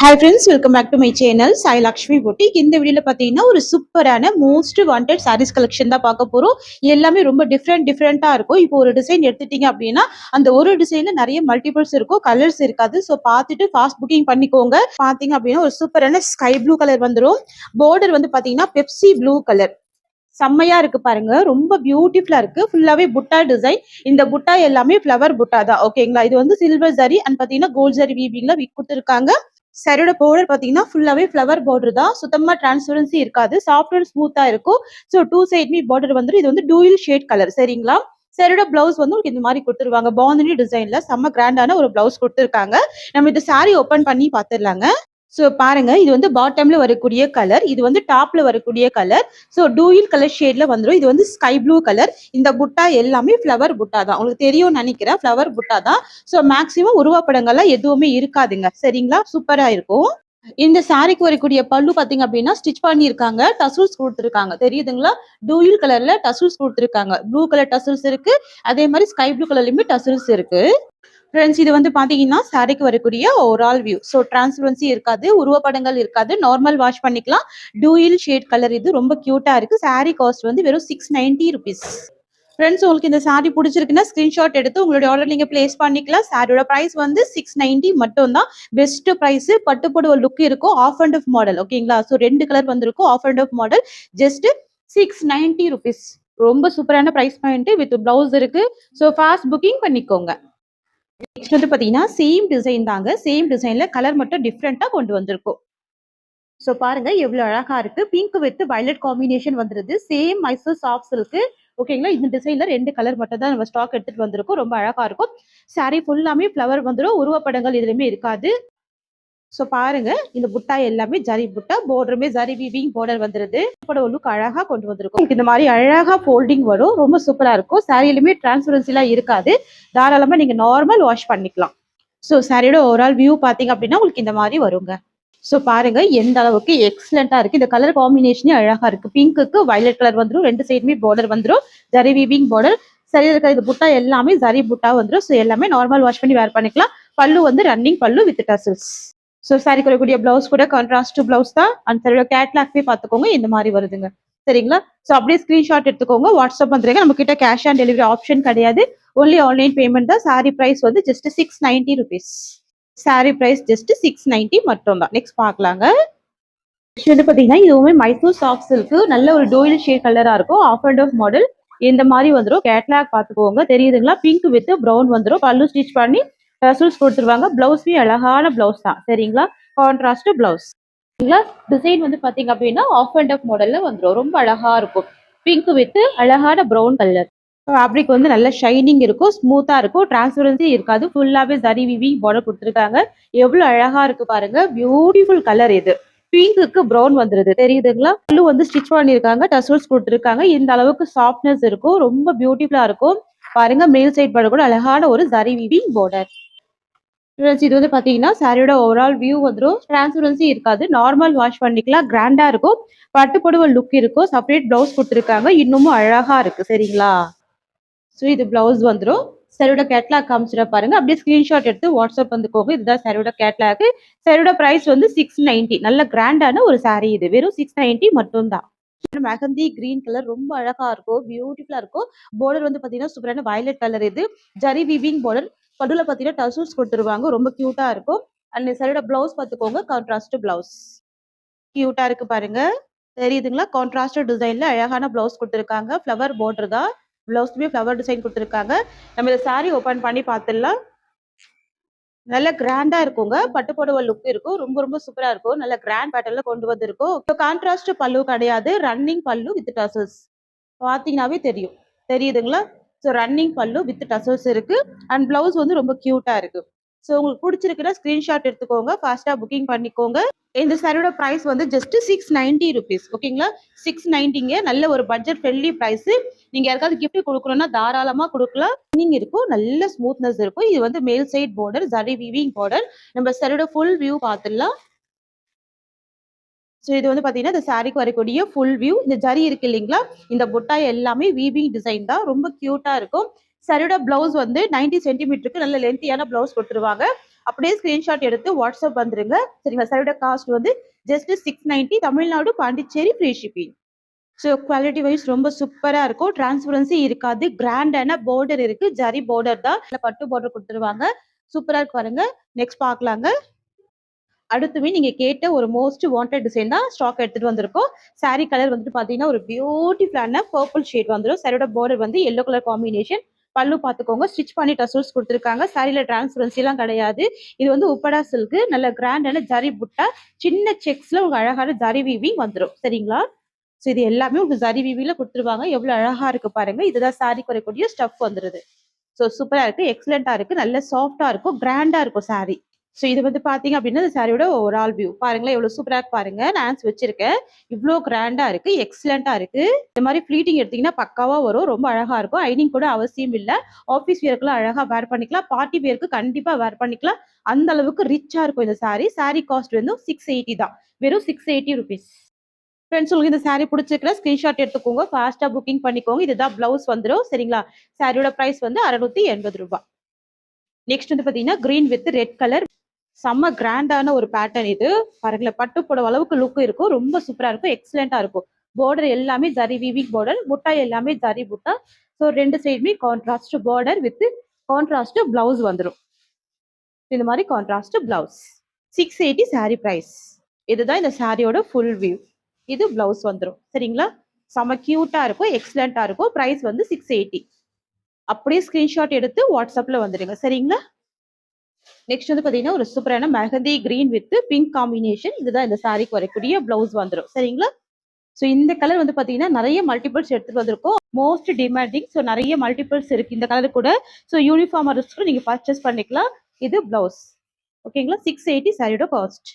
Hi friends, welcome back to my channel Sai Lakshmi Boutique. இந்த வீடியோல பாத்தீங்கன்னா ஒரு சூப்பரான மோஸ்ட் வாண்டட் sarees கலெக்ஷன் தான் பார்க்க போறோம். எல்லாமே ரொம்ப டிஃப்ரெண்டா இருக்கும். இப்போ ஒரு டிசைன் எடுத்துட்டீங்க அப்படின்னா அந்த ஒரு டிசைன்ல நிறைய மல்டிபிள்ஸ் இருக்கும், கலர்ஸ் இருக்காது. ஸோ பார்த்துட்டு ஃபாஸ்ட் புக்கிங் பண்ணிக்கோங்க. பாத்தீங்க அப்படின்னா ஒரு சூப்பரான ஸ்கை ப்ளூ கலர் வந்துடும். பார்டர் வந்து பாத்தீங்கன்னா பெப்சி ப்ளூ கலர் செம்மையா இருக்கு பாருங்க. ரொம்ப பியூட்டிஃபுல்லா இருக்கு. ஃபுல்லாவே புட்டா டிசைன். இந்த புட்டா எல்லாமே ஃப்ளவர் புட்டா தான். ஓகேங்களா? இது வந்து சில்வர் ஜரி அண்ட் பாத்தீங்கன்னா கோல்ட் ஜரி வீவிங்ல கொடுத்துருக்காங்க. சரியோட பார்டர் பாத்தீங்கன்னா ஃபுல்லாவே ஃப்ளவர் பார்டர் தான். சுத்தமா டிரான்ஸ்பரன்சி இருக்காது. சாஃப்ட் அண்ட் ஸ்மூத்தா இருக்கும். ஸோ டூ சைட்மே பார்டர் வந்து இது வந்து டூயல் ஷேட் கலர். சரிங்களா? சரியோட பிளவுஸ் வந்து உங்களுக்கு இந்த மாதிரி கொடுத்துருவாங்க. பாந்தினி டிசைன்ல செம்ம கிராண்டான ஒரு பிளவுஸ் கொடுத்துருக்காங்க. நம்ம இந்த சாரி ஓபன் பண்ணி பாத்துடலாங்க. ஸோ பாருங்க, இது வந்து பாட்டம்ல வரக்கூடிய கலர், இது வந்து டாப்ல வரக்கூடிய கலர். ஸோ டூயில் கலர் ஷேட்ல வந்துடும். இது வந்து ஸ்கை ப்ளூ கலர். இந்த புட்டா எல்லாமே ஃப்ளவர் புட்டா தான். உங்களுக்கு தெரியும் நினைக்கிறேன், ஃப்ளவர் புட்டா தான். ஸோ மேக்சிமம் உருவப்படங்கள்லாம் எதுவுமே இருக்காதுங்க. சரிங்களா? சூப்பரா இருக்கும். இந்த சாரிக்கு வரக்கூடிய பல்லு பாத்தீங்க அப்படின்னா ஸ்டிச் பண்ணியிருக்காங்க, டசல்ஸ் கொடுத்துருக்காங்க. தெரியுதுங்களா? டூயில் கலர்ல டசல்ஸ் கொடுத்துருக்காங்க. ப்ளூ கலர் டசல்ஸ் இருக்கு, அதே மாதிரி ஸ்கை ப்ளூ கலர்லயுமே டசல்ஸ் இருக்கு. ஃப்ரெண்ட்ஸ், இது வந்து பாத்தீங்கன்னா சாரிக்கு வரக்கூடிய ஓவரால் வியூ. ஸோ டிரான்ஸ்பரன்சி இருக்காது, உருவப்படங்கள் இருக்காது, நார்மல் வாஷ் பண்ணிக்கலாம். டூயில் ஷேட் கலர். இது ரொம்ப கியூட்டா இருக்கு. சாரி காஸ்ட் வந்து வெறும் 690 ருபீஸ். ஃப்ரெண்ட்ஸ், உங்களுக்கு இந்த சாரி பிடிச்சிருக்குன்னா ஸ்கிரீன்ஷாட் எடுத்து உங்களுடைய ஆர்டர் நீங்க பிளேஸ் பண்ணிக்கலாம். சாரியோட பிரைஸ் வந்து 690 மட்டும் தான். Best price. பட்டுப்போடு ஒரு லுக் இருக்கும். Half and half model. ஓகேங்களா? ஸோ 2 கலர் வந்திருக்கும். Half and half model. Just 690 rupees. ரொம்ப சூப்பரான பிரைஸ் பாயிண்ட் வித் பிளவுஸ் இருக்கு. ஸோ ஃபாஸ்ட் புக்கிங் பண்ணிக்கோங்க. நெக்ஸ்ட் வந்து பாத்தீங்கன்னா சேம் டிசைன் தாங்க. சேம் டிசைன்ல கலர் மட்டும் டிஃப்ரெண்டா கொண்டு வந்திருக்கும். ஸோ பாருங்க எவ்வளவு அழகா இருக்கு. பிங்க் வித் வயலட் காம்பினேஷன் வந்துருது. சேம் மைசூர் சாஃப்ட் இருக்கு. ஓகேங்களா? இந்த டிசைன்ல 2 கலர் மட்டும் தான் நம்ம ஸ்டாக் எடுத்துட்டு வந்திருக்கோம். ரொம்ப அழகா இருக்கும். சாரி ஃபுல்லாமே ஃப்ளவர் வந்துடும். உருவப்படங்கள் எதுவுமே இருக்காது. ஸோ பாருங்க, இந்த புட்டா எல்லாமே ஜரி புட்டா, பார்டருமே ஜரி வீவிங் பார்டர் வந்துருது. லுக் அழகா கொண்டு வந்திருக்கும். இந்த மாதிரி அழகா ஃபோல்டிங் வரும். ரொம்ப சூப்பரா இருக்கும். சாரியிலுமே டிரான்ஸ்பரன்சி எல்லாம் இருக்காது. தாராளமா நீங்க நார்மல் வாஷ் பண்ணிக்கலாம். ஸோ சாரியோட ஓவரால் வியூ பாத்தீங்க அப்படின்னா உங்களுக்கு இந்த மாதிரி வருங்க. ஸோ பாருங்க எந்த அளவுக்கு எக்ஸலண்டா இருக்கு. இந்த கலர் காம்பினேஷனே அழகா இருக்கு. பிங்க்குக்கு வயலட் கலர் வந்துடும். 2 சைடுமே பார்டர் வந்துடும். Zari weaving border. சரி இருக்கிற இது புட்டா எல்லாமே ஜரி புட்டா வந்துடும். ஸோ எல்லாமே நார்மல் வாஷ் பண்ணி வேர் பண்ணிக்கலாம். பல்லு வந்து ரன்னிங் பல்லு வித் டசல்ஸ். ஸோ சாரி வரக்கூடிய பிளவுஸ் கூட கான்ட்ராஸ்ட் பிளவுஸ் தான். அந்த சாரியோட கேட்லாக்வே பார்த்துக்கோங்க, இந்த மாதிரி வருதுங்க. சரிங்களா? ஸோ அப்படியே ஸ்கிரீன்ஷாட் எடுத்துக்கோங்க, வாட்ஸ்அப் வந்துருங்க. நம்ம கிட்ட கேஷ் ஆன் டெலிவரி ஆப்ஷன் கிடையாது. ஒன்லி ஆன்லைன் பேமெண்ட் தான். சாரி பிரைஸ் வந்து just 690 rupees. Sari price just 690 மட்டும் தான். நெக்ஸ்ட் பார்க்கலாங்க. வந்து பாத்தீங்கன்னா இதுவுமே மைசூர் சாஃப்ட் சில்க். நல்ல ஒரு டோயில் ஷேட் கலரா இருக்கும். ஆஃப் அண்ட் ஆஃப் மாடல் இந்த மாதிரி வந்துடும். கேட்லாக் பாத்துக்கோங்க, தெரியுதுங்களா? பிங்க் வித் ப்ரௌன் வந்துடும். பல்லு ஸ்டிச் பண்ணி டசல்ஸ் கொடுத்துருவாங்க. பிளவுஸ்மே அழகான பிளவுஸ் தான். சரிங்களா? Contrast blouse. டிசைன் வந்து பாத்தீங்க அப்படின்னா ஆஃப் அண்ட் ஆஃப் மாடல்ல வந்துடும். ரொம்ப அழகா இருக்கும். பிங்க் வித் அழகான ப்ரௌன் கலர். ஃபேப்ரிக் வந்து நல்ல ஷைனிங் இருக்கும், ஸ்மூத்தா இருக்கும், டிரான்ஸ்பரன்சி இருக்காது. ஃபுல்லாவே ஜரி வீவிங் பார்டர் கொடுத்துருக்காங்க. எவ்வளவு அழகா இருக்கு பாருங்க. பியூட்டிஃபுல் கலர் இது. பிங்க்குக்கு ப்ரௌன் வந்துருது. தெரியுதுங்களா? பல்லு வந்து ஸ்டிச் பண்ணிருக்காங்க, டசல்ஸ் கொடுத்துருக்காங்க. இந்த அளவுக்கு சாஃப்ட்னஸ் இருக்கும். ரொம்ப பியூட்டிஃபுல்லா இருக்கும். பாருங்க, மேல் சைட் பார்டர் கூட அழகான ஒரு ஜரி வீவிங் பார்டர். இது வந்து பாத்தீங்கன்னா சாரியோட ஓவரால் வியூ வந்துடும். டிரான்ஸ்பரன்சி இருக்காது. நார்மல் வாஷ் பண்ணிக்கலாம். கிராண்டா இருக்கும். பட்டுப்புடவை லுக் இருக்கும். செப்பரேட் பிளவுஸ் கொடுத்துருக்காங்க. இன்னமும் அழகா இருக்கு. சரிங்களா? ஸோ இது பிளவுஸ் வந்துடும். சாரியோட கேட்லாக் காமிச்சிட பாருங்க. அப்படியே ஸ்கிரீன்ஷாட் எடுத்து வாட்ஸ்அப் வந்துக்கோங்க. இதுதான் சாரியோட கேட்லாக். சாரியோட பிரைஸ் வந்து 690. நல்ல கிராண்டான ஒரு சாரி. இது வெறும் 690 மட்டும் தான். மெஹந்தி கிரீன் கலர் ரொம்ப அழகா இருக்கும். பியூட்டிஃபுல்லா இருக்கும். பார்டர் வந்து பாத்தீங்கன்னா சூப்பரான வயலட் கலர். இது ஜரி வீவிங் பார்டர். படுல பாத்தீங்கன்னா டசல்ஸ் கொடுத்துருவாங்க. ரொம்ப கியூட்டா இருக்கும். அண்ட் சாரியோட பிளவுஸ் பாத்துக்கோங்க, கான்ட்ராஸ்ட் பிளவுஸ். கியூட்டா இருக்கு பாருங்க. தெரியுதுங்களா? கான்ட்ராஸ்ட் டிசைன்ல அழகான பிளவுஸ் கொடுத்துருக்காங்க. ஃப்ளவர் பார்டர் தான். பிளவுஸ்மே ஃப்ளவர் டிசைன் கொடுத்துருக்காங்க. நம்ம இந்த சாரி ஓபன் பண்ணி பார்த்துடலாம். நல்ல கிராண்டா இருக்குங்க. பட்டு புடவை லுக் இருக்கும். ரொம்ப ரொம்ப சூப்பரா இருக்கும். நல்ல கிராண்ட் பேட்டர்ன்ல கொண்டு வந்திருக்கும். கான்ட்ராஸ்ட் பல்லு கிடையாது. ரன்னிங் பல்லு வித் டசல்ஸ். பாத்தீங்கன்னாவே தெரியும். தெரியுதுங்களா? ஸோ ரன்னிங் பல்லு வித் டசல்ஸ் இருக்கு. அண்ட் பிளவுஸ் வந்து ரொம்ப கியூட்டா இருக்கு. ஸோ உங்களுக்கு பிடிச்சிருக்குன்னா ஸ்கிரீன்ஷாட் எடுத்துக்கோங்க. ஃபாஸ்டா புக்கிங் பண்ணிக்கோங்க. இந்த சாரியோட பிரைஸ் வந்து ஜஸ்ட் 690 ருபீஸ். ஓகேங்களா? 690ங்க. நல்ல ஒரு பட்ஜெட் ஃப்ரெண்ட்லி பிரைஸ். நீங்க யாருக்காவது கிஃப்ட் கொடுக்கணும்னா தாராளமா கொடுக்கலாம். நீங்க இருக்கும், நல்ல ஸ்மூத்னஸ் இருக்கும். இது வந்து மேல் side border, zari weaving border. நம்ம சாரியோட ஃபுல் வியூ பார்த்துடலாம். ஸோ இது வந்து பாத்தீங்கன்னா இந்த சாரிக்கு வரக்கூடிய ஃபுல் வியூ. இந்த ஜரி இருக்கு இல்லைங்களா? இந்த புட்டா எல்லாமே வீவிங் டிசைன் தான். ரொம்ப கியூட்டா இருக்கும். சாரியோட பிளவுஸ் வந்து 90 சென்டிமீட்டருக்கு நல்ல லென்த்தியான பிளவுஸ் கொடுத்துருவாங்க. அப்படியே ஸ்கிரீன்ஷாட் எடுத்து வாட்ஸ்அப் வந்துருங்க. சரிங்களா? சாரியோட காஸ்ட் வந்து just 690, Tamil Nadu, Pondicherry, free shipping. So quality wise ரொம்ப சூப்பரா இருக்கும். டிரான்ஸ்பரன்சி இருக்காது. கிராண்டான பார்டர் இருக்கு. ஜரி பார்டர் தான். பட்டு பார்டர் கொடுத்துருவாங்க. சூப்பரா இருக்கு பாருங்க. நெக்ஸ்ட் பார்க்கலாங்க. அடுத்துமே நீங்க கேட்ட ஒரு மோஸ்ட் வாண்டட் டிசைன் தான் ஸ்டாக் எடுத்துட்டு வந்திருக்கோம். சாரி கலர் வந்துட்டு பாத்தீங்கன்னா ஒரு பியூட்டிஃபுல்லான பர்பிள் ஷேட் வந்துடும். சாரியோட பார்டர் வந்து எல்லோ கலர் காம்பினேஷன். பல்லு பாத்துக்கோங்க. ஸ்டிச் பண்ணி டசல்ஸ் கொடுத்துருக்காங்க. சாரியில டிரான்ஸ்பரன்சி எல்லாம் கிடையாது. இது வந்து உப்படா சில்க். நல்ல கிராண்டான ஜரி புட்டா, சின்ன செக்ஸ்ல உங்களுக்கு அழகான ஜரி வீவிங் வந்துடும். சரிங்களா? ஸோ இது எல்லாமே உங்களுக்கு ஜரி வீவிங்ல கொடுத்துருவாங்க. எவ்வளவு அழகா இருக்கு பாருங்க. இதுதான் சாரி குறைக்கூடிய ஸ்டஃப் வந்துருது. ஸோ சூப்பரா இருக்கு. எக்ஸலண்டா இருக்கு. நல்ல சாஃப்டா இருக்கும். கிராண்டா இருக்கும் சாரி. ஸோ இது வந்து பாத்தீங்க அப்படின்னா இந்த சாரியோட ஒரு ஆல் வியூ பாருங்களேன். எவ்வளவு சூப்பரா இருக்கு பாருங்க. நான் வச்சிருக்கேன். இவ்வளோ கிராண்டா இருக்கு. எக்ஸலண்டா இருக்கு. இந்த மாதிரி ஃபிளீட்டிங் எடுத்தீங்கன்னா பக்காவா வரும். ரொம்ப அழகா இருக்கும். ஐனிங் கூட அவசியம் இல்ல. ஆஃபீஸ் வேர்க்குலாம் அழகா வேர் பண்ணிக்கலாம். பார்ட்டி வேர்க்கு கண்டிப்பா வேர் பண்ணிக்கலாம். அந்த அளவுக்கு ரிச்சா இருக்கும் இந்த சாரி. சாரி காஸ்ட் வந்து 680 தான். வெறும் 680 ருபீஸ். ஃப்ரெண்ட்ஸ் உங்களுக்கு இந்த சாரி பிடிச்சிருக்கிற ஸ்கிரீன்ஷாட் எடுத்துக்கோங்க. ஃபாஸ்டா புக்கிங் பண்ணிக்கோங்க. இதுதான் பிளவுஸ் வந்துடும். சரிங்களா? சாரியோட பிரைஸ் வந்து 680 ரூபாய். நெக்ஸ்ட் வந்து பாத்தீங்கன்னா கிரீன் வித் ரெட் கலர். செம்ம கிராண்டான ஒரு பேட்டர்ன் இது. பாருங்களேன், பட்டு புடவை அளவுக்கு லுக் இருக்கும். ரொம்ப சூப்பரா இருக்கும். எக்ஸலண்டா இருக்கும். பார்டர் எல்லாமே ஜரி வீவிங் பார்டர். புட்டா எல்லாமே ஜரி புட்டா. ஸோ ரெண்டு சைடுமே contrast border with contrast blouse வந்துடும். இந்த மாதிரி கான்ட்ராஸ்ட் பிளவுஸ். 680 sorry price. இதுதான் இந்த சாரியோட ஃபுல் வியூ. இது பிளவுஸ் வந்துடும். சரிங்களா? செம்ம கியூட்டா இருக்கும். எக்ஸலண்டா இருக்கும். பிரைஸ் வந்து 680. அப்படியே ஸ்கிரீன்ஷாட் எடுத்து வாட்ஸ்அப்ல வந்துடுங்க. சரிங்களா? நெக்ஸ்ட் வந்து பாத்தீங்கன்னா ஒரு சூப்பரான mehndi green with pink combination. இதுதான் இந்த சாரிக்கு வரக்கூடிய பிளவுஸ் வந்துடும். சரிங்களா? ஸோ இந்த கலர் வந்து பாத்தீங்கன்னா நிறைய மல்டிபிள்ஸ் எடுத்துட்டு வந்திருக்கோம். Most demanding. ஸோ நிறைய மல்டிபிள்ஸ் இருக்கு இந்த கலர் கூட. ஸோ யூனிஃபார்ம் அரிஸ்க்கு நீங்க பர்ச்சேஸ் பண்ணிக்கலாம். இது பிளவுஸ். ஓகேங்களா? 680 சாரியோட காஸ்ட்.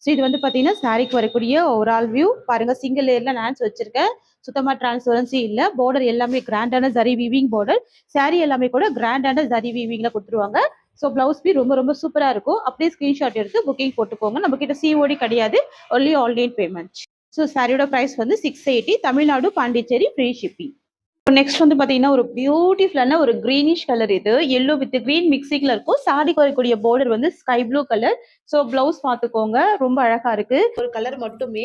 ஸோ இது வந்து பாத்தீங்கன்னா சாரிக்கு வரக்கூடிய ஓவரால் வியூ பாருங்க. சிங்கிள் லேயர்ல நான் வச்சிருக்கேன். சுத்தமா டிரான்ஸ்பரன்சி இல்ல. பார்டர் எல்லாமே கிராண்டான ஜரி வீவிங் பார்டர். சாரி எல்லாமே கூட கிராண்டான ஜரி வீவிங்ல கொடுத்துருவாங்க. ஸோ பிளவுஸ் பி ரொம்ப ரொம்ப சூப்பரா இருக்கும். அப்படியே ஸ்கிரீன்ஷாட் எடுத்து புக்கிங் போட்டுக்கோங்க. நம்ம கிட்ட சிஓடி கிடையாது. Only online payment. ஸோ சாரியோட பிரைஸ் வந்து 680. Tamil Nadu, Pondicherry, free shipping. Next வந்து பாத்தீங்கன்னா ஒரு பியூட்டிஃபுல்லான ஒரு கிரீனிஷ் கலர். இது எல்லோ வித் கிரீன் மிக்சிங்ல இருக்கும். சாரிக்கு வரக்கூடிய பார்டர் வந்து sky blue colour. So blouse பார்த்துக்கோங்க. ரொம்ப அழகா இருக்கு. ஒரு கலர் மட்டுமே.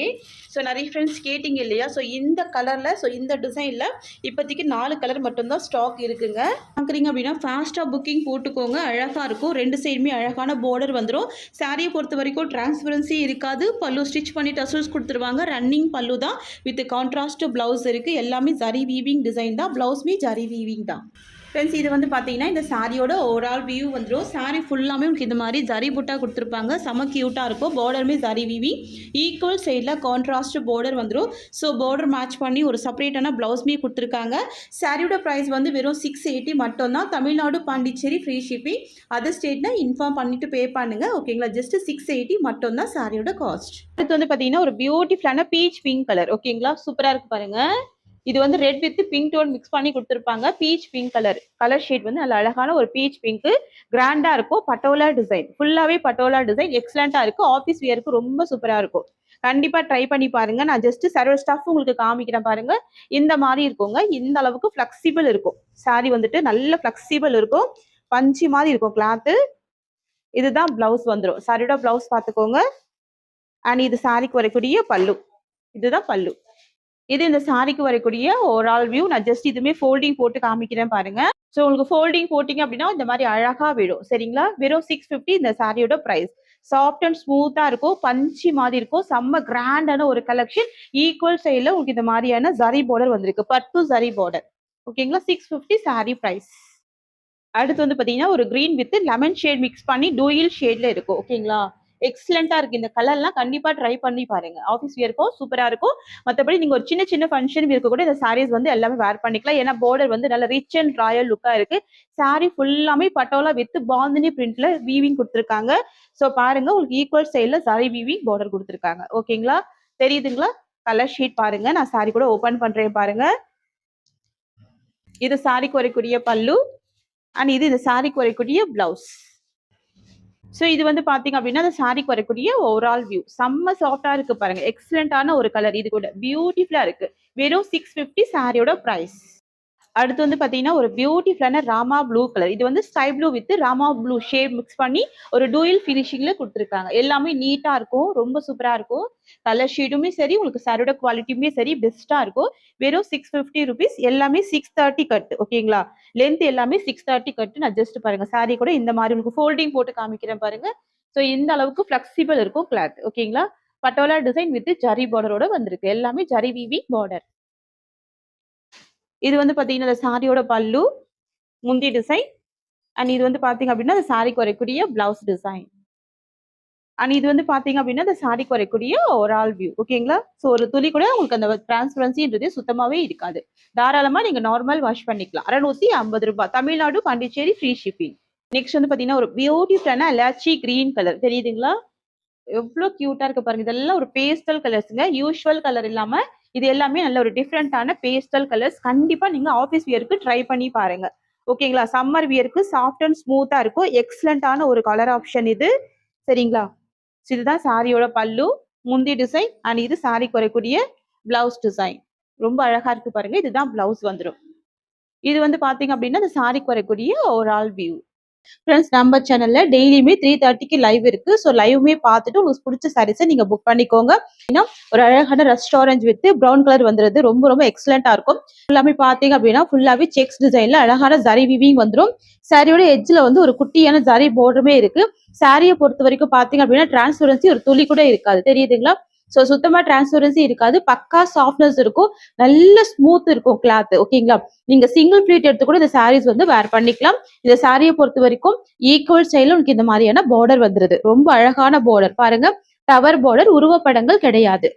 ஸோ நிறைய ஃப்ரெண்ட்ஸ் கேட்டிங்க இல்லையா? ஸோ இந்த கலர்ல, ஸோ இந்த டிசைன்ல இப்போதைக்கு 4 கலர் மட்டும்தான் ஸ்டாக் இருக்குங்க. பார்க்குறீங்க அப்படின்னா ஃபாஸ்டா புக்கிங் போட்டுக்கோங்க. அழகா இருக்கும். ரெண்டு சைடுமே அழகான பார்டர் வந்துடும். சாரியை பொறுத்த வரைக்கும் டிரான்ஸ்பரன்சி இருக்காது. பல்லு ஸ்டிச் பண்ணி டசல்ஸ் கொடுத்துருவாங்க. ரன்னிங் பல்லு தான் வித் கான்ட்ராஸ்ட் பிளவுஸ் இருக்கு. எல்லாமே ஜரி வீவிங் டிசைன் தான். பிளவுஸ் மீ ஜரி வீவிங் தான். ஃப்ரெண்ட்ஸ் இது வந்து பார்த்தீங்கன்னா இந்த சாரியோட ஓவரால் வியூ வந்துடும். சாரி ஃபுல்லாமே உங்களுக்கு இந்த மாதிரி ஜரி புட்டா கொடுத்துருப்பாங்க. செம கியூட்டாக இருக்கும். பார்டருமே ஜரி வீவிங். ஈக்குவல் சைடில் கான்ட்ராஸ்ட் பார்டர் வந்துடும். ஸோ பார்டர் மேட்ச் பண்ணி ஒரு செப்பரேட்டான பிளவுஸ்மே கொடுத்துருக்காங்க. சாரியோட ப்ரைஸ் வந்து வெறும் 680 மட்டும்தான். Tamil Nadu, Pondicherry, free shipping. Other ஸ்டேட்னா இன்ஃபார்ம் பண்ணிட்டு பே பண்ணுங்க. ஓகேங்களா? ஜஸ்ட் 680 மட்டும்தான் சாரியோட காஸ்ட். அடுத்து வந்து பார்த்தீங்கன்னா ஒரு பியூட்டிஃபுல்லான பீச் பிங்க் கலர். ஓகேங்களா? சூப்பராக இருக்கு பாருங்க. இது வந்து red with pink tone mix பண்ணி கொடுத்துருப்பாங்க. பீச் பிங்க் கலர் ஷேட் வந்து நல்ல அழகான ஒரு பீச் பிங்க். கிராண்டா இருக்கும். பட்டோலா டிசைன். ஃபுல்லாவே பட்டோலா டிசைன். எக்ஸலண்டா இருக்கும். ஆஃபீஸ் வியருக்கு ரொம்ப சூப்பரா இருக்கும். கண்டிப்பா ட்ரை பண்ணி பாருங்க. நான் ஜஸ்ட் சர்வ ஸ்டஃப் உங்களுக்கு காமிக்கிறேன் பாருங்க. இந்த மாதிரி இருக்குங்க. இந்த அளவுக்கு ஃபிளெக்சிபிள் இருக்கும். சாரி வந்துட்டு நல்ல ஃபிளெக்சிபிள் இருக்கும். பஞ்சி மாதிரி இருக்கும் கிளாத்து. இதுதான் பிளவுஸ் வந்துடும். சாரியோட பிளவுஸ் பார்த்துக்கோங்க. அண்ட் இது சாரிக்கு வரக்கூடிய பல்லு. இதுதான் பல்லு. இது இந்த சாரிக்கு வரக்கூடிய ஓவரால் வியூ. நான் ஜஸ்ட் இதுமே ஃபோல்டிங் போட்டு காமிக்கிறேன் பாருங்க. ஸோ உங்களுக்கு ஃபோல்டிங் போட்டிங்க அப்படின்னா இந்த மாதிரி அழகா விடும். சரிங்களா? வெறும் 650 இந்த சாரியோட பிரைஸ். சாஃப்ட் அண்ட் ஸ்மூத்தா இருக்கும். பஞ்சி மாதிரி இருக்கும். செம்ம கிராண்டான ஒரு கலெக்ஷன். ஈக்குவல் சைட்ல உங்களுக்கு இந்த மாதிரியான ஜரி பார்டர் வந்திருக்கு. பட்டு ஜரி பார்டர். ஓகேங்களா? 650 சாரி பிரைஸ். அடுத்து வந்து பாத்தீங்கன்னா ஒரு green with lemon shade mix பண்ணி டூயில் ஷேட்ல இருக்கும். ஓகேங்களா? எக்ஸலண்டா இருக்கு. இந்த கலர்லாம் கண்டிப்பா ட்ரை பண்ணி பாருங்க. ஆஃபீஸ் வியருக்கும் சூப்பரா இருக்கும். மற்றபடி நீங்க ஒரு சின்ன சின்ன ஃபங்க்ஷன் வியருக்கு கூட இந்த சாரீஸ் வந்து எல்லாமே வேர் பண்ணிக்கலாம். ஏன்னா பார்டர் வந்து நல்ல ரிச் அண்ட் ராயல் லுக்கா இருக்கு. சாரி ஃபுல்லாமே பட்டோலா வித் பாந்தினி பிரிண்ட்ல வீவிங் கொடுத்துருக்காங்க. ஸோ பாருங்க உங்களுக்கு ஈக்குவல் சைட்ல சாரி வீவிங் பார்டர் கொடுத்துருக்காங்க. ஓகேங்களா? தெரியுதுங்களா? கலர் ஷீட் பாருங்க. நான் சாரி கூட ஓபன் பண்றேன் பாருங்க. இது சாரிக்கு வரக்கூடிய பல்லு. அண்ட் இது இந்த சாரிக்கு வரக்கூடிய பிளவுஸ். ஸோ இது வந்து பாத்தீங்க அப்படின்னா அந்த சாரிக்கு வரக்கூடிய ஓவரால் வியூ. செம்ம சாஃப்டா இருக்கு பாருங்க. எக்ஸலண்டான ஒரு கலர். இது கூட பியூட்டிஃபுல்லா இருக்கு. வெறும் 650 சாரியோட பிரைஸ். அடுத்து வந்து பாத்தீங்கன்னா ஒரு பியூட்டிஃபுல்லான ராமா ப்ளூ கலர். இது வந்து sky blue with Rama blue shade mix பண்ணி ஒரு டூயல் ஃபினிஷிங்ல குடுத்துருக்காங்க. எல்லாமே நீட்டா இருக்கும். ரொம்ப சூப்பரா இருக்கும். கலர் ஷேடுமே சரி, உங்களுக்கு சாரியோட குவாலிட்டியுமே சரி பெஸ்ட்டா இருக்கும். வெறும் ₹650 எல்லாமே 630 கட். ஓகேங்களா? லென்த் எல்லாமே 630 கட். நான் ஜஸ்ட் பாருங்க. சாரி கூட இந்த மாரி உங்களுக்கு ஃபோல்டிங் போட்டு காமிக்கிறேன் பாருங்க. சோ இந்த அளவுக்கு ஃப்ளெக்சிபிள் இருக்கும் கிளாத். ஓகேங்களா? பட்டோலா டிசைன் வித் ஜரி பார்டரோட வந்திருக்கு. எல்லாமே ஜரி வீவிங் பார்டர். இது வந்து பாத்தீங்கன்னா, இந்த சாரியோட பல்லு, முந்தி டிசைன். அண்ட் இது வந்து பாத்தீங்க அப்படின்னா, அந்த சாரிக்கு வரக்கூடிய பிளவுஸ் டிசைன். அண்ட் இது வந்து பாத்தீங்க அப்படின்னா, அந்த சாரிக்கு வரக்கூடிய ஓவரால் வியூ. ஓகேங்களா? சோ ஒரு துளி கூட உங்களுக்கு அந்த டிரான்ஸ்பரன்சின்றது சுத்தமாவே இருக்காது. தாராளமா நீங்க நார்மல் வாஷ் பண்ணிக்கலாம். ₹650 Tamil Nadu, Pondicherry free shipping. Next வந்து பாத்தீங்கன்னா, ஒரு பியூட்டிஃபுல்லான எலாச்சி கிரீன் கலர் தெரியுதுங்களா? எவ்ளோ கியூட்டா இருக்கு பாருங்க. இதெல்லாம் ஒரு பேஸ்டல் கலர்ஸ்ங்க. யூசுவல் கலர் இல்லாம, இது எல்லாமே நல்ல ஒரு டிஃபரண்டான பேஸ்டல் கலர்ஸ். கண்டிப்பா நீங்க ஆஃபீஸ் வியர்க்கு ட்ரை பண்ணி பாருங்க. ஓகேங்களா? சம்மர் வியர்க்கு சாஃப்ட் அண்ட் ஸ்மூத்தா இருக்கும். எக்ஸலன்ட்டான ஒரு கலர் ஆப்ஷன் இது. சரிங்களா? இதுதான் சாரியோட பல்லு, முந்தி டிசைன் அண்ட் இது சாரிக்கு வரக்கூடிய பிளவுஸ் டிசைன். ரொம்ப அழகா இருக்கு பாருங்க. இதுதான் பிளவுஸ் வந்துரும். இது வந்து பாத்தீங்க அப்படின்னா, அந்த சாரிக்கு வரக்கூடிய ஓவரால் வியூ. ஃப்ரெண்ட்ஸ் நம்ம சேனல்ல டெய்லியுமே 3:30க்கு லைவ் இருக்கு. ஸோ லைவ்மே பார்த்துட்டு உங்களுக்கு பிடிச்ச சாரீஸை நீங்க புக் பண்ணிக்கோங்க. ஏன்னா ஒரு அழகான ரெஸ்டாரண்ட் வித் ப்ரௌன் கலர் வந்துருது. ரொம்ப ரொம்ப எக்ஸலண்டா இருக்கும். எல்லாமே பார்த்தீங்க அப்படின்னா ஃபுல்லாவே செக்ஸ் டிசைன்ல அழகான ஜரி வீவிங் வந்துடும். சாரியோட எட்ஜ்ல வந்து ஒரு குட்டியான ஜரி போர்டுமே இருக்கு. சாரியை பொறுத்த வரைக்கும் பார்த்தீங்க அப்படின்னா டிரான்ஸ்பரன்சி ஒரு துளி கூட இருக்காது. தெரியுதுங்களா? ஸோ சுத்தமா டிரான்ஸ்பரன்சி இருக்காது. பக்கா சாஃப்ட்னஸ் இருக்கும். நல்ல ஸ்மூத் இருக்கும் கிளாத். ஓகேங்களா? நீங்க சிங்கிள் ஃபிளீட் எடுத்து கூட இந்த சாரீஸ் வந்து வேர் பண்ணிக்கலாம். இந்த சாரியை பொறுத்த வரைக்கும் ஈக்குவல் ஸ்டைல உங்களுக்கு இந்த மாதிரியான பார்டர் வந்துருது. ரொம்ப அழகான பார்டர் பாருங்க. டவர் பார்டர், உருவப்படங்கள் கிடையாது.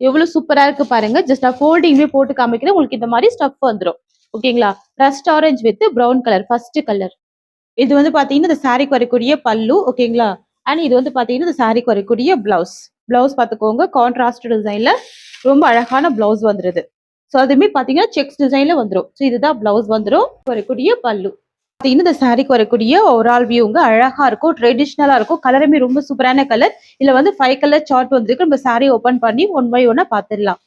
எவ்வளவு சூப்பரா இருக்கு பாருங்க. ஜஸ்ட் நான் ஃபோல்டிங்குமே போட்டு காமிக்கிறேன். உங்களுக்கு இந்த மாதிரி ஸ்டஃப் வந்துடும். ஓகேங்களா? Rust orange with brown colour first colour. இது வந்து பாத்தீங்கன்னா இந்த சாரிக்கு வரக்கூடிய பல்லு. ஓகேங்களா? அண்ட் இது வந்து பாத்தீங்கன்னா இந்த சாரிக்கு வரக்கூடிய பிளவுஸ். பிளவுஸ் பாத்துக்கோங்க. கான்ட்ராஸ்ட் டிசைன்ல ரொம்ப அழகான பிளவுஸ் வந்துருது. ஸோ அதுமே பாத்தீங்கன்னா செக்ஸ் டிசைன்ல வந்துடும். ஸோ இதுதான் பிளவுஸ் வந்துடும். வரக்கூடிய பல்லு பாத்தீங்கன்னா இந்த சாரிக்கு வரக்கூடிய ஓவரால் வியூங்க அழகா இருக்கும். ட்ரெடிஷ்னலா இருக்கும். கலருமே ரொம்ப சூப்பரான கலர். இதுல வந்து 5 கலர் சார்ட் வந்துருக்கு. நம்ம சாரி ஓபன் பண்ணி ஒன் பை ஒன்னா பாத்துடலாம்.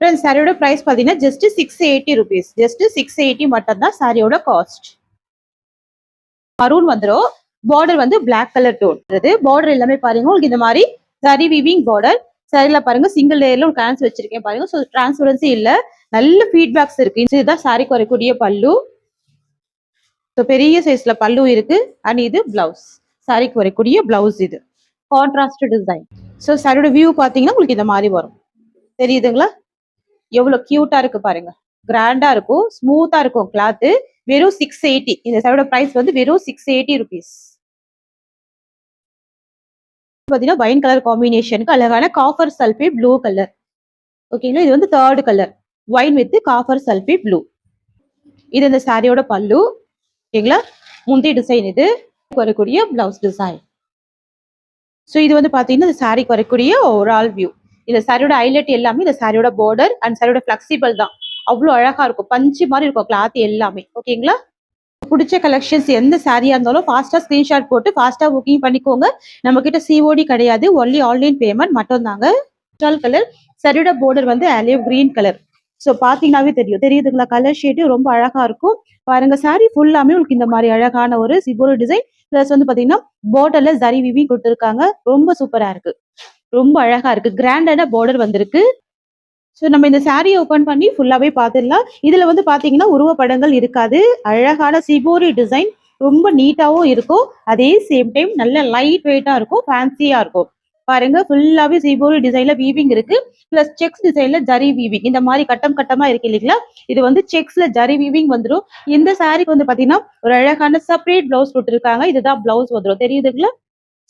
ஃப்ரெண்ட்ஸ் சாரியோட பிரைஸ் பாத்தீங்கன்னா ஜஸ்ட் ₹680. ஜஸ்ட் 680 மட்டும் தான் சாரியோட காஸ்ட். மரூன் வந்துரும். பார்டர் வந்து பிளாக் கலர் டோன். பார்டர் எல்லாமே பாருங்க உங்களுக்கு இந்த மாதிரி சரி வீவிங் பார்டர். சரில பாருங்க சிங்கிள் லேயர்ல ஒரு கேன்ஸ் வச்சிருக்கேன் பாருங்க. ஸோ டிரான்ஸ்பரன்சி இல்ல. நல்ல ஃபீட்பேக்ஸ் இருக்கு. இதுதான் சாரிக்கு வரக்கூடிய பல்லு. ஸோ பெரிய சைஸ்ல பல்லு இருக்கு. அண்ட் இது பிளவுஸ். சாரிக்கு வரக்கூடிய பிளவுஸ் இது. Contrast design. ஸோ சாரியோட வியூ பாத்தீங்கன்னா உங்களுக்கு இந்த மாதிரி வரும். தெரியுதுங்களா? எவ்வளவு கியூட்டா இருக்கு பாருங்க. கிராண்டா இருக்கும். ஸ்மூத்தா இருக்கும் கிளாத். வெறும் 680. இந்த சாரியோட பிரைஸ் வந்து வெறும் ₹680. பாத்தீங்கன்னா வைன் கலர் காம்பினேஷனுக்கு அழகான காப்பர் சல்ஃபேட் ப்ளூ கலர். ஓகேங்களா? இது வந்து third colour. Wine with copper sulphate blue. இது இந்த சாரியோட பல்லு. ஓகேங்களா? முந்தி டிசைன் இது வரக்கூடிய பிளவுஸ் டிசைன். ஸோ இது வந்து பாத்தீங்கன்னா இந்த சாரிக்கு வரக்கூடிய ஓவரால் வியூ. இந்த சாரியோட ஹைலைட் எல்லாமே இந்த சாரியோட பார்டர் அண்ட் சாரியோட பிளெக்சிபிள் தான். அவ்வளவு அழகா இருக்கும். பஞ்சு மாதிரி இருக்கும் கிளாத் எல்லாமே. ஓகேங்களா? பிடிச்ச கலெக்ஷன்ஸ் எந்த சாரியா இருந்தாலும் ஃபாஸ்டா ஸ்கிரீன்ஷாட் போட்டு ஃபாஸ்டா புக்கிங் பண்ணிக்கோங்க. நம்ம கிட்ட சிஓடி கிடையாது. ஒன்லி ஆன்லைன் பேமெண்ட் மட்டும் தாங்க. கலர் சரியோட பார்டர் வந்து ஆலிவ் கிரீன் கலர். ஸோ பாத்தீங்கன்னாவே தெரியும். தெரியுதுங்களா? கலர் ஷேடு ரொம்ப அழகா இருக்கும். பாருங்க சாரி ஃபுல்லாமே உங்களுக்கு இந்த மாதிரி அழகான ஒரு சிபோரி டிசைன். பிளஸ் வந்து பாத்தீங்கன்னா பார்டர்ல ஜரி விவி கொடுத்துருக்காங்க. ரொம்ப சூப்பரா இருக்கு. ரொம்ப அழகா இருக்கு. கிராண்டான பார்டர் வந்திருக்கு. ஸோ நம்ம இந்த சாரியை ஓபன் பண்ணி ஃபுல்லாவே பார்த்துடலாம். இதுல வந்து பாத்தீங்கன்னா உருவப்படங்கள் இருக்காது. அழகான சிபோரி டிசைன். ரொம்ப நீட்டாவும் இருக்கும். அதே சேம் டைம் நல்ல லைட் வெயிட்டா இருக்கும். ஃபேன்சியா இருக்கும். பாருங்க ஃபுல்லாவே சிபோரி டிசைன்ல வீவிங் இருக்கு. பிளஸ் செக்ஸ் டிசைன்ல ஜரி வீவிங். இந்த மாதிரி கட்டம் கட்டமா இருக்கு இல்லைங்களா? இது வந்து செக்ஸ்ல ஜரி வீவிங் வந்துடும். இந்த சாரிக்கு வந்து பாத்தீங்கன்னா ஒரு அழகான செப்பரேட் பிளவுஸ் போட்டிருக்காங்க. இதுதான் பிளவுஸ் வந்துடும். தெரியுதுங்களா?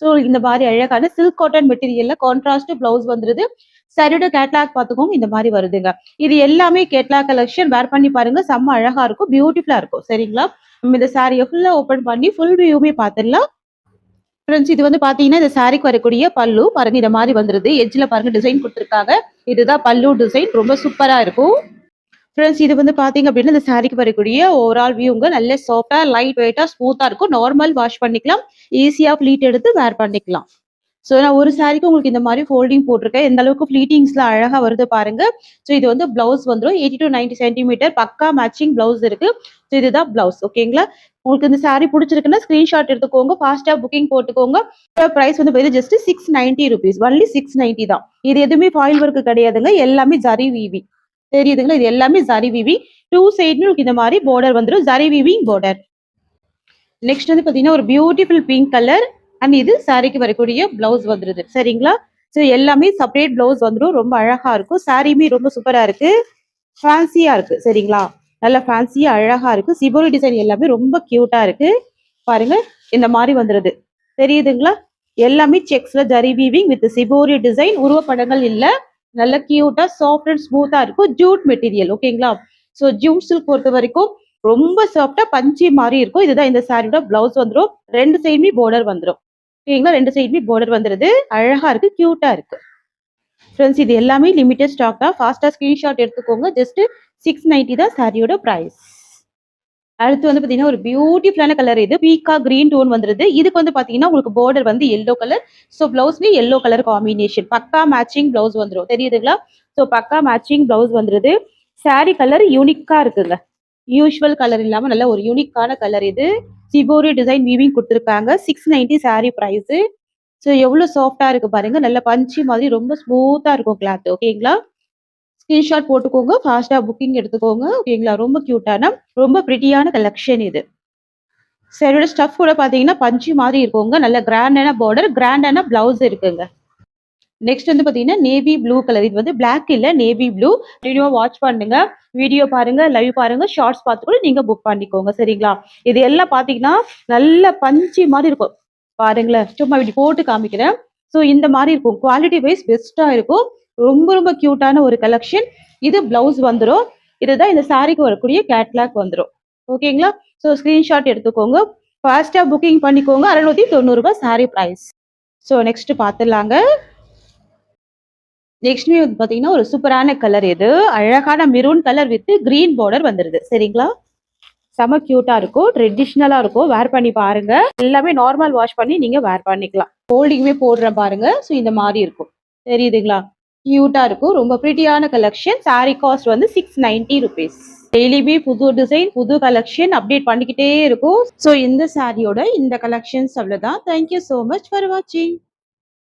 ஸோ இந்த மாதிரி அழகான சில்க் காட்டன் மெட்டீரியல்ல கான்ட்ராஸ்ட் பிளவுஸ் வந்துருது. சாரியோட கேட்லாக் பாத்துக்கோங்க. இந்த மாதிரி வருதுங்க. இது எல்லாமே கேட்லாக் கலெக்ஷன். வேர் பண்ணி பாருங்க. செம்ம அழகா இருக்கும். பியூட்டிஃபுல்லா இருக்கும். சரிங்களா? நம்ம இந்த சாரியை ஃபுல்லா ஓபன் பண்ணி ஃபுல் வியூமே பாத்துடலாம். ஃப்ரெண்ட்ஸ் இது வந்து பாத்தீங்கன்னா இந்த சாரிக்கு வரக்கூடிய பல்லு பாருங்க. இந்த மாதிரி வந்துருது. எட்ஜ்ல பாருங்க டிசைன் கொடுத்துருக்காங்க. இதுதான் பல்லு டிசைன். ரொம்ப சூப்பரா இருக்கும். ஃப்ரெண்ட்ஸ் இது வந்து பாத்தீங்க அப்படின்னா இந்த சாரிக்கு வரக்கூடிய ஓவரால் வியூங்க நல்ல சாஃப்டா லைட் வெயிட்டா ஸ்மூத்தா இருக்கும். நார்மல் வாஷ் பண்ணிக்கலாம். ஈஸியா ஃபிளீட் எடுத்து வேர் பண்ணிக்கலாம். ஸோ நான் ஒரு சாரிக்கு உங்களுக்கு இந்த மாதிரி ஃபோல்டிங் போட்டிருக்கேன். எந்த அளவுக்கு ஃப்ளீட்டிங்ஸ்ல அழகா வருது பாருங்க. ஸோ இது வந்து பிளவுஸ் வந்துரும். 80 to 90 சென்டிமீட்டர் பக்கா மேட்சிங் பிளவுஸ் இருக்கு. ஸோ இதுதான் பிளவுஸ். ஓகேங்களா? உங்களுக்கு இந்த சாரி பிடிச்சிருக்குன்னா ஸ்கிரீன்ஷாட் எடுத்துக்கோங்க. ஃபாஸ்டா புக்கிங் போட்டுக்கோங்க. பிரைஸ் வந்து பார்த்தீங்கன்னா ஜஸ்ட் 690 ரூபீஸ். ஒன்லி 690 தான். இது எதுவுமே ஃபாயில் ஒர்க் கிடையாதுங்க. எல்லாமே ஜரி வீவிங். தெரியுதுங்களா? இது எல்லாமே ஜரி வீவிங். 2 சைடுமே உங்களுக்கு இந்த மாதிரி பார்டர் வந்துரும். Zari weaving border. நெக்ஸ்ட் வந்து பாத்தீங்கன்னா ஒரு பியூட்டிஃபுல் பிங்க் கலர் அண்ட் இது சாரிக்கு வரக்கூடிய பிளவுஸ் வந்துருது. சரிங்களா? ஸோ எல்லாமே செப்பரேட் பிளவுஸ் வந்துடும். ரொம்ப அழகா இருக்கும். சாரியுமே ரொம்ப சூப்பரா இருக்கு. ஃபேன்சியா இருக்கு. சரிங்களா? நல்ல ஃபேன்சியா அழகா இருக்கு. சிபோரி டிசைன் எல்லாமே ரொம்ப கியூட்டா இருக்கு. பாருங்க இந்த மாதிரி வந்துருது. தெரியுதுங்களா? எல்லாமே செக்ஸ்ல zari weaving with shibori design. உருவப்படங்கள் இல்ல. நல்ல கியூட்டா சாஃப்ட் அண்ட் ஸ்மூத்தா இருக்கும். Jute material. ஓகேங்களா? ஸோ ஜூட் சில்க் பொறுத்த வரைக்கும் ரொம்ப சாஃப்டா பஞ்சி மாதிரி இருக்கும். இதுதான் இந்த சாரியோட பிளவுஸ் வந்துடும். 2 சைடுமே பார்டர் வந்துடும். ஓகேங்களா? 2 சைடுமே பார்டர் வந்துருது. அழகா இருக்கு. கியூட்டா இருக்கு. ஃப்ரெண்ட்ஸ் இது எல்லாமே லிமிடெட் ஸ்டாக் தான். ஃபாஸ்டா ஸ்கிரீன்ஷாட் எடுத்துக்கோங்க. ஜஸ்ட் 690 தான் சாரியோட பிரைஸ். அடுத்து வந்து பாத்தீங்கன்னா ஒரு பியூட்டிஃபுல்லான கலர் இது பீக்கா கிரீன் டோன் வந்துருது. இதுக்கு வந்து பாத்தீங்கன்னா உங்களுக்கு பார்டர் வந்து எல்லோ கலர். ஸோ பிளவுஸ்மே எல்லோ கலர் காம்பினேஷன். பக்கா மேட்சிங் பிளவுஸ் வந்துடும். தெரியுதுங்களா? ஸோ பக்கா மேட்சிங் பிளவுஸ் வந்துருது. சாரி கலர் யூனிக்கா இருக்குங்க. யூஷுவல் கலர் இல்லாம நல்ல ஒரு யூனிக்கான கலர் இது. சிபோரி டிசைன் வீவிங் கொடுத்துருக்காங்க. 690 சாரி பிரைஸ். ஸோ எவ்வளவு சாஃப்டா இருக்கு பாருங்க. நல்ல பஞ்சி மாதிரி ரொம்ப ஸ்மூத்தா இருக்கும் கிளாத். ஓகேங்களா? ஸ்கிரீன்ஷாட் போட்டுக்கோங்க. ஃபாஸ்டா புக்கிங் எடுத்துக்கோங்க. ஓகேங்களா? ரொம்ப கியூட்டான ரொம்ப பிரிட்டியான கலெக்ஷன் இது. சரியோட ஸ்டஃப் கூட பாத்தீங்கன்னா பஞ்சு மாதிரி இருக்குங்க. நல்ல கிராண்டான பார்டர், கிராண்டான பிளவுஸ் இருக்குங்க. நெக்ஸ்ட் வந்து பாத்தீங்கன்னா நேவி ப்ளூ கலர். இது வந்து பிளாக் இல்ல, நேவி ப்ளூ. வீடியோ வாட்ச் பண்ணுங்க. வீடியோ பாருங்க, லைவ் பாருங்க, ஷார்ட்ஸ் பார்த்து கூட நீங்க புக் பண்ணிக்கோங்க. சரிங்களா? இது எல்லாம் பாத்தீங்கன்னா நல்ல பஞ்சு மாதிரி இருக்கும். பாருங்களேன், சும்மா இப்படி போட்டு காமிக்கிறேன். ஸோ இந்த மாதிரி இருக்கும். குவாலிட்டி வைஸ் பெஸ்டா இருக்கும். ரொம்ப ரொம்ப கியூட்டான ஒரு கலெக்ஷன். இது பிளவுஸ் வந்துடும். இதுதான் இந்த சாரிக்கு வரக்கூடிய கேட்லாக் வந்துடும். ஓகேங்களா? ஸோ ஸ்கிரீன்ஷாட் எடுத்துக்கோங்க. ஃபாஸ்டா புக்கிங் பண்ணிக்கோங்க. 690 ரூபாய் சாரி பிரைஸ். ஸோ நெக்ஸ்ட் பார்த்துடலாங்க. நெக்ஸ்ட்மே வந்து பாத்தீங்கன்னா ஒரு சூப்பரான கலர் இது. அழகான maroon colour with green border வந்துருது. சரிங்களா? செம கியூட்டா இருக்கும். ட்ரெடிஷ்னலா இருக்கும். வேர் பண்ணி பாருங்க. எல்லாமே நார்மல் வாஷ் பண்ணி நீங்க வேர் பண்ணிக்கலாம். ஹோல்டிங்குமே போடுறேன் பாருங்க. ஸோ இந்த மாதிரி இருக்கும். தெரியுதுங்களா? கியூட்டா இருக்கும். ரொம்ப பிரிட்டியான கலெக்ஷன். சாரி காஸ்ட் வந்து 690 ருபீஸ். டெய்லியுமே புது டிசைன், புது கலெக்ஷன் அப்டேட் பண்ணிக்கிட்டே இருக்கும். ஸோ இந்த சாரியோட இந்த கலெக்ஷன்ஸ் அவ்வளவுதான். தேங்க்யூ சோ மச் ஃபார் வாட்சிங்.